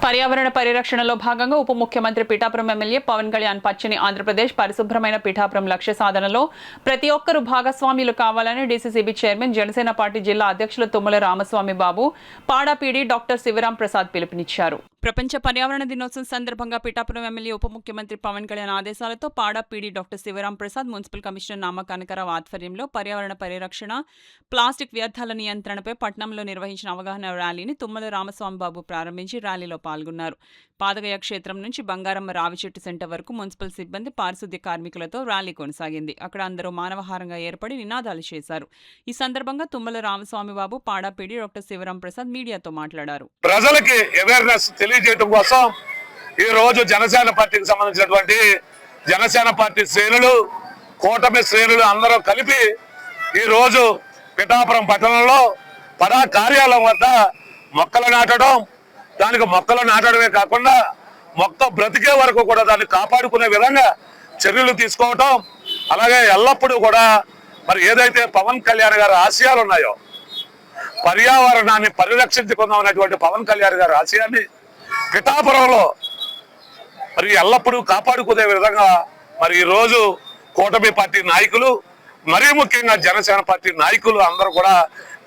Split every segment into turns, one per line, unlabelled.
పర్యావరణ పరిరక్షణలో భాగంగా ఉప ముఖ్యమంత్రి పిఠాపురం ఎమ్మెల్యే పవన్ కళ్యాణ్ పచ్చని ఆంధ్రప్రదేశ్ పరిశుభ్రమైన పిఠాపురం లక్ష్య సాధనలో ప్రతి ఒక్కరూ భాగస్వాములు కావాలని డీసీసీబీ చైర్మన్ జనసేన పార్టీ జిల్లా అధ్యక్షులు తుమ్మల రామస్వామి బాబు పాడాపీడి డాక్టర్ శివరాం ప్రసాద్ పిలుపునిచ్చారు. ప్రపంచ పర్యావరణ దినోత్సవం సందర్భంగా పిఠాపురం ఎమ్మెల్యే ఉప ముఖ్యమంత్రి పవన్ కళ్యాణ్ ఆదేశాలతో Padapeedi doctor Sivaram Prasad municipal commissioner Nama Kanakarao ఆధ్వర్యంలో పర్యావరణ పరిరక్షణ, ప్లాస్టిక్ వ్యర్థాల నియంత్రణపై పట్టణంలో నిర్వహించిన అవగాహన ర్యాలీని తుమ్మల రామస్వామి బాబు ప్రారంభించి ర్యాలీలో పాల్గొన్నారు. పాదగయ క్షేత్రం నుంచి బంగారమ్మ రావిచెట్టు సెంటర్ వరకు మున్సిపల్ సిబ్బంది, పారిశుద్ధ్య కార్మికులతో ర్యాలీ కొనసాగింది. అక్కడ అందరూ మానవహారంగా ఏర్పడి నినాదాలు చేశారు. ఈ సందర్భంగా తుమ్మల రామస్వామి బాబు, పాడాపీడి డాక్టర్ శివరాం ప్రసాద్ మీడియాతో మాట్లాడారు.
ప్రజలకి అవేర్నెస్ తెలియజేయడం కోసం ఈ రోజు జనసేన పార్టీకి సంబంధించినటువంటి జనసేన పార్టీ శ్రేణులు, కూటమి శ్రేణులు అందరూ కలిపి ఈ రోజు పిఠాపురం పట్టణంలో పడా కార్యాలయం వద్ద మొక్కలు నాటడం, దానికి మొక్కలు నాటడమే కాకుండా మొక్క బ్రతికే వరకు కూడా దాన్ని కాపాడుకునే విధంగా చర్యలు తీసుకోవటం, అలాగే ఎల్లప్పుడూ కూడా మరి ఏదైతే పవన్ కళ్యాణ్ గారి ఆశయాలు ఉన్నాయో పర్యావరణాన్ని పరిరక్షించుకుందాం అనేటువంటి పవన్ కళ్యాణ్ గారి ఆశయాన్ని పిఠాపురంలో మరి ఎల్లప్పుడూ కాపాడుకునే విధంగా మరి ఈ రోజు కూటమి పార్టీ నాయకులు, మరీ ముఖ్యంగా జనసేన పార్టీ నాయకులు అందరూ కూడా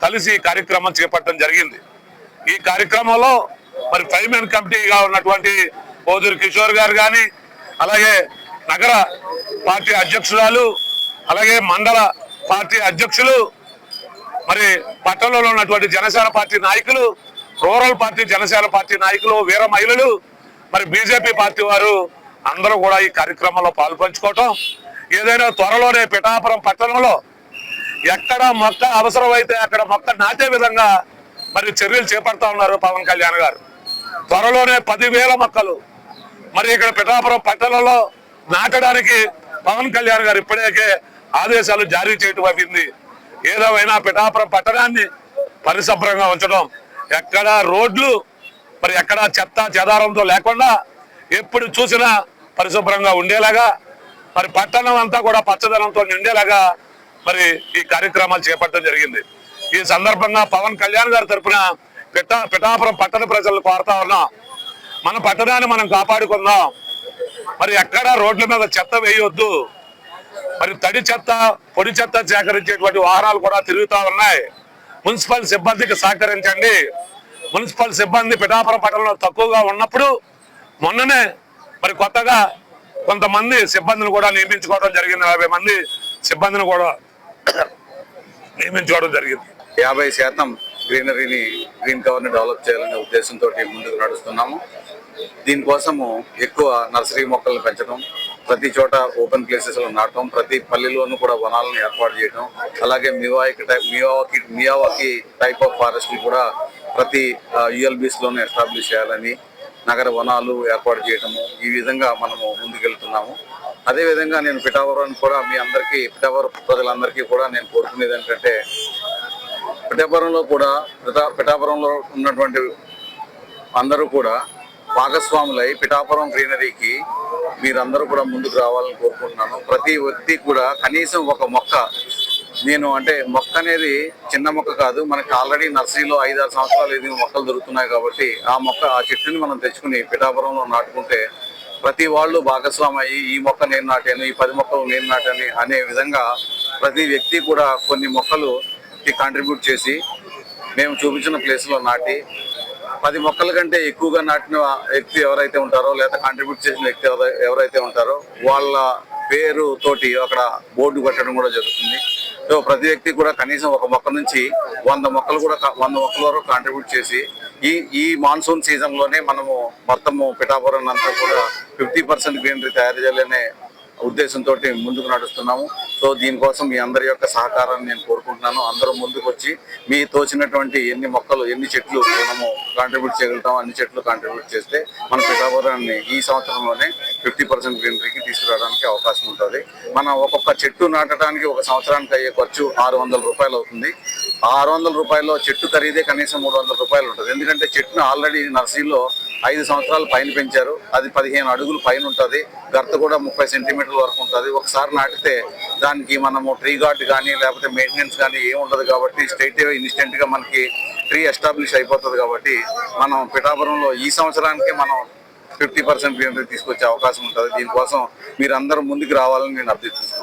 కలిసి కార్యక్రమం చేపట్టడం జరిగింది. ఈ కార్యక్రమంలో మరి ఫైర్మెన్ కమిటీగా ఉన్నటువంటి పోదూరి కిషోర్ గారు కానీ, అలాగే నగర పార్టీ అధ్యక్షురాలు, అలాగే మండల పార్టీ అధ్యక్షులు, మరి పట్టణంలో ఉన్నటువంటి జనసేన పార్టీ నాయకులు, రూరల్ పార్టీ జనసేన పార్టీ నాయకులు, వీర మహిళలు, మరి బీజేపీ పార్టీ వారు అందరూ కూడా ఈ కార్యక్రమంలో పాల్పంచుకోవటం, ఏదైనా త్వరలోనే పిఠాపురం పట్టణంలో ఎక్కడ మొక్క అవసరమైతే అక్కడ మొక్క నాటే విధంగా మరి చర్యలు చేపడతా ఉన్నారు పవన్ కళ్యాణ్ గారు. త్వరలోనే 10,000 మొక్కలు మరి ఇక్కడ పిఠాపురం పట్టణంలో నాటడానికి పవన్ కళ్యాణ్ గారు ఇప్పటికే ఆదేశాలు జారీ చేయటం అయింది. ఏదేమైనా పిఠాపురం పట్టణాన్ని పరిశుభ్రంగా ఉంచడం, ఎక్కడ రోడ్లు మరి ఎక్కడ చెత్త చెదారంతో లేకుండా ఎప్పుడు చూసినా పరిశుభ్రంగా ఉండేలాగా, మరి పట్టణం అంతా కూడా పచ్చదనంతో నిండేలాగా మరి ఈ కార్యక్రమాలు చేపట్టడం జరిగింది. ఈ సందర్భంగా పవన్ కళ్యాణ్ గారి తరఫున పిఠాపురం పట్టణ ప్రజలను కోరుతా ఉన్నాం, మన పట్టణాన్ని మనం కాపాడుకుందాం. మరి ఎక్కడ రోడ్ల మీద చెత్త వేయొద్దు. మరి తడి చెత్త, పొడి చెత్త సేకరించేటువంటి వాహనాలు కూడా తిరుగుతూ ఉన్నాయి. మున్సిపల్ సిబ్బందికి సహకరించండి. మున్సిపల్ సిబ్బంది పిఠాపురం పట్టణంలో తక్కువగా ఉన్నప్పుడు మొన్ననే మరి కొత్తగా కొంతమంది సిబ్బందిని కూడా నియమించుకోవడం జరిగింది. 50 మంది సిబ్బందిని కూడా నియమించుకోవడం జరిగింది.
50% గ్రీన్ కవర్ ని డెవలప్ చేయాలనే ఉద్దేశంతో ముందుకు నడుస్తున్నాము. దీనికోసము ఎక్కువ నర్సరీ మొక్కలను పెంచడం, ప్రతి చోట ఓపెన్ ప్లేసెస్ లో నాటడం, ప్రతి పల్లెల్లోనూ కూడా వనాలను ఏర్పాటు చేయడం, అలాగే మియావాకి టైప్ ఆఫ్ ఫారెస్ట్ కూడా ప్రతి ULBs లోనూ ఎస్టాబ్లిష్ చేయాలని నగర వనాలు ఏర్పాటు చేయడము, ఈ విధంగా మనము ముందుకెళ్తున్నాము. అదేవిధంగా నేను పిఠాపురం కూడా మీ అందరికీ, పిఠాపురం ప్రజలందరికీ కూడా నేను కోరుకునేది ఏంటంటే, పిఠాపురంలో ఉన్నటువంటి అందరూ కూడా భాగస్వాములై పిఠాపురం గ్రీనరీకి మీరందరూ కూడా ముందుకు రావాలని కోరుకుంటున్నాను. ప్రతి వ్యక్తి కూడా కనీసం ఒక మొక్క, నేను అంటే మొక్క అనేది చిన్న మొక్క కాదు, మనకి ఆల్రెడీ నర్సరీలో 5-6 సంవత్సరాలు ఎదిగిన మొక్కలు దొరుకుతున్నాయి. కాబట్టి ఆ చెట్టుని మనం తెచ్చుకుని పిఠాపురంలో నాటుకుంటే ప్రతి వాళ్ళు భాగస్వామి అయ్యి ఈ మొక్క నేను నాటాను, ఈ 10 మొక్కలు నేను నాటాను అనే విధంగా ప్రతి వ్యక్తి కూడా కొన్ని మొక్కలు కాంట్రిబ్యూట్ చేసి మేము చూపించిన ప్లేస్లో నాటి 10 మొక్కల కంటే ఎక్కువగా నాటిన వ్యక్తి ఎవరైతే ఉంటారో, లేదా కాంట్రిబ్యూట్ చేసిన వ్యక్తి ఎవరైతే ఉంటారో వాళ్ళ పేరు తోటి అక్కడ బోర్డు పెట్టడం కూడా జరుగుతుంది. సో ప్రతి వ్యక్తి కూడా కనీసం ఒక మొక్క నుంచి 100 మొక్కల వరకు కాంట్రిబ్యూట్ చేసి ఈ మాన్సూన్ సీజన్ లోనే మనము మొత్తము పిఠాపురం అంతా కూడా 50% గ్రీనరీ తయారు చేయాలనే ఉద్దేశంతో ముందుకు నడుస్తున్నాము. సో దీనికోసం మీ అందరి యొక్క సహకారాన్ని నేను కోరుకుంటున్నాను. అందరూ ముందుకు వచ్చి మీ తోచినటువంటి ఎన్ని చెట్లు మనము కాంట్రిబ్యూట్ చేయగలుగుతాం అన్ని చెట్లు కాంట్రిబ్యూట్ చేస్తే మన పిఠాపురాన్ని ఈ సంవత్సరంలోనే 50% గ్రీనరీకి తీసుకురావడానికి అవకాశం ఉంటుంది. మనం ఒక్కొక్క చెట్టు నాటడానికి ఒక సంవత్సరానికి అయ్యే ఖర్చు 600 రూపాయలు అవుతుంది. ఆ 600 రూపాయల్లో చెట్టు ఖరీదే కనీసం 300 రూపాయలు ఉంటుంది. ఎందుకంటే చెట్టును ఆల్రెడీ నర్సరీలో 5 సంవత్సరాలు పైన పెంచారు, అది 15 అడుగులు పైన ఉంటుంది, గర్త కూడా 30 సెంటీమీటర్ల మీటర్ల వరకు ఉంటుంది. ఒకసారి నాటితే దానికి మనము ట్రీ గార్డ్ కానీ లేకపోతే మెయింటెనెన్స్ కానీ ఏమి ఉండదు కాబట్టి స్ట్రైట్ ఇన్స్టెంట్ గా మనకి ట్రీ ఎస్టాబ్లిష్ అయిపోతుంది. కాబట్టి మనం పిఠాపురంలో ఈ సంవత్సరానికి మనం 50% గ్రీనరీ తీసుకొచ్చే అవకాశం ఉంటుంది. దీనికోసం మీరందరూ ముందుకు రావాలని నేను అభ్యర్థిస్తున్నాను.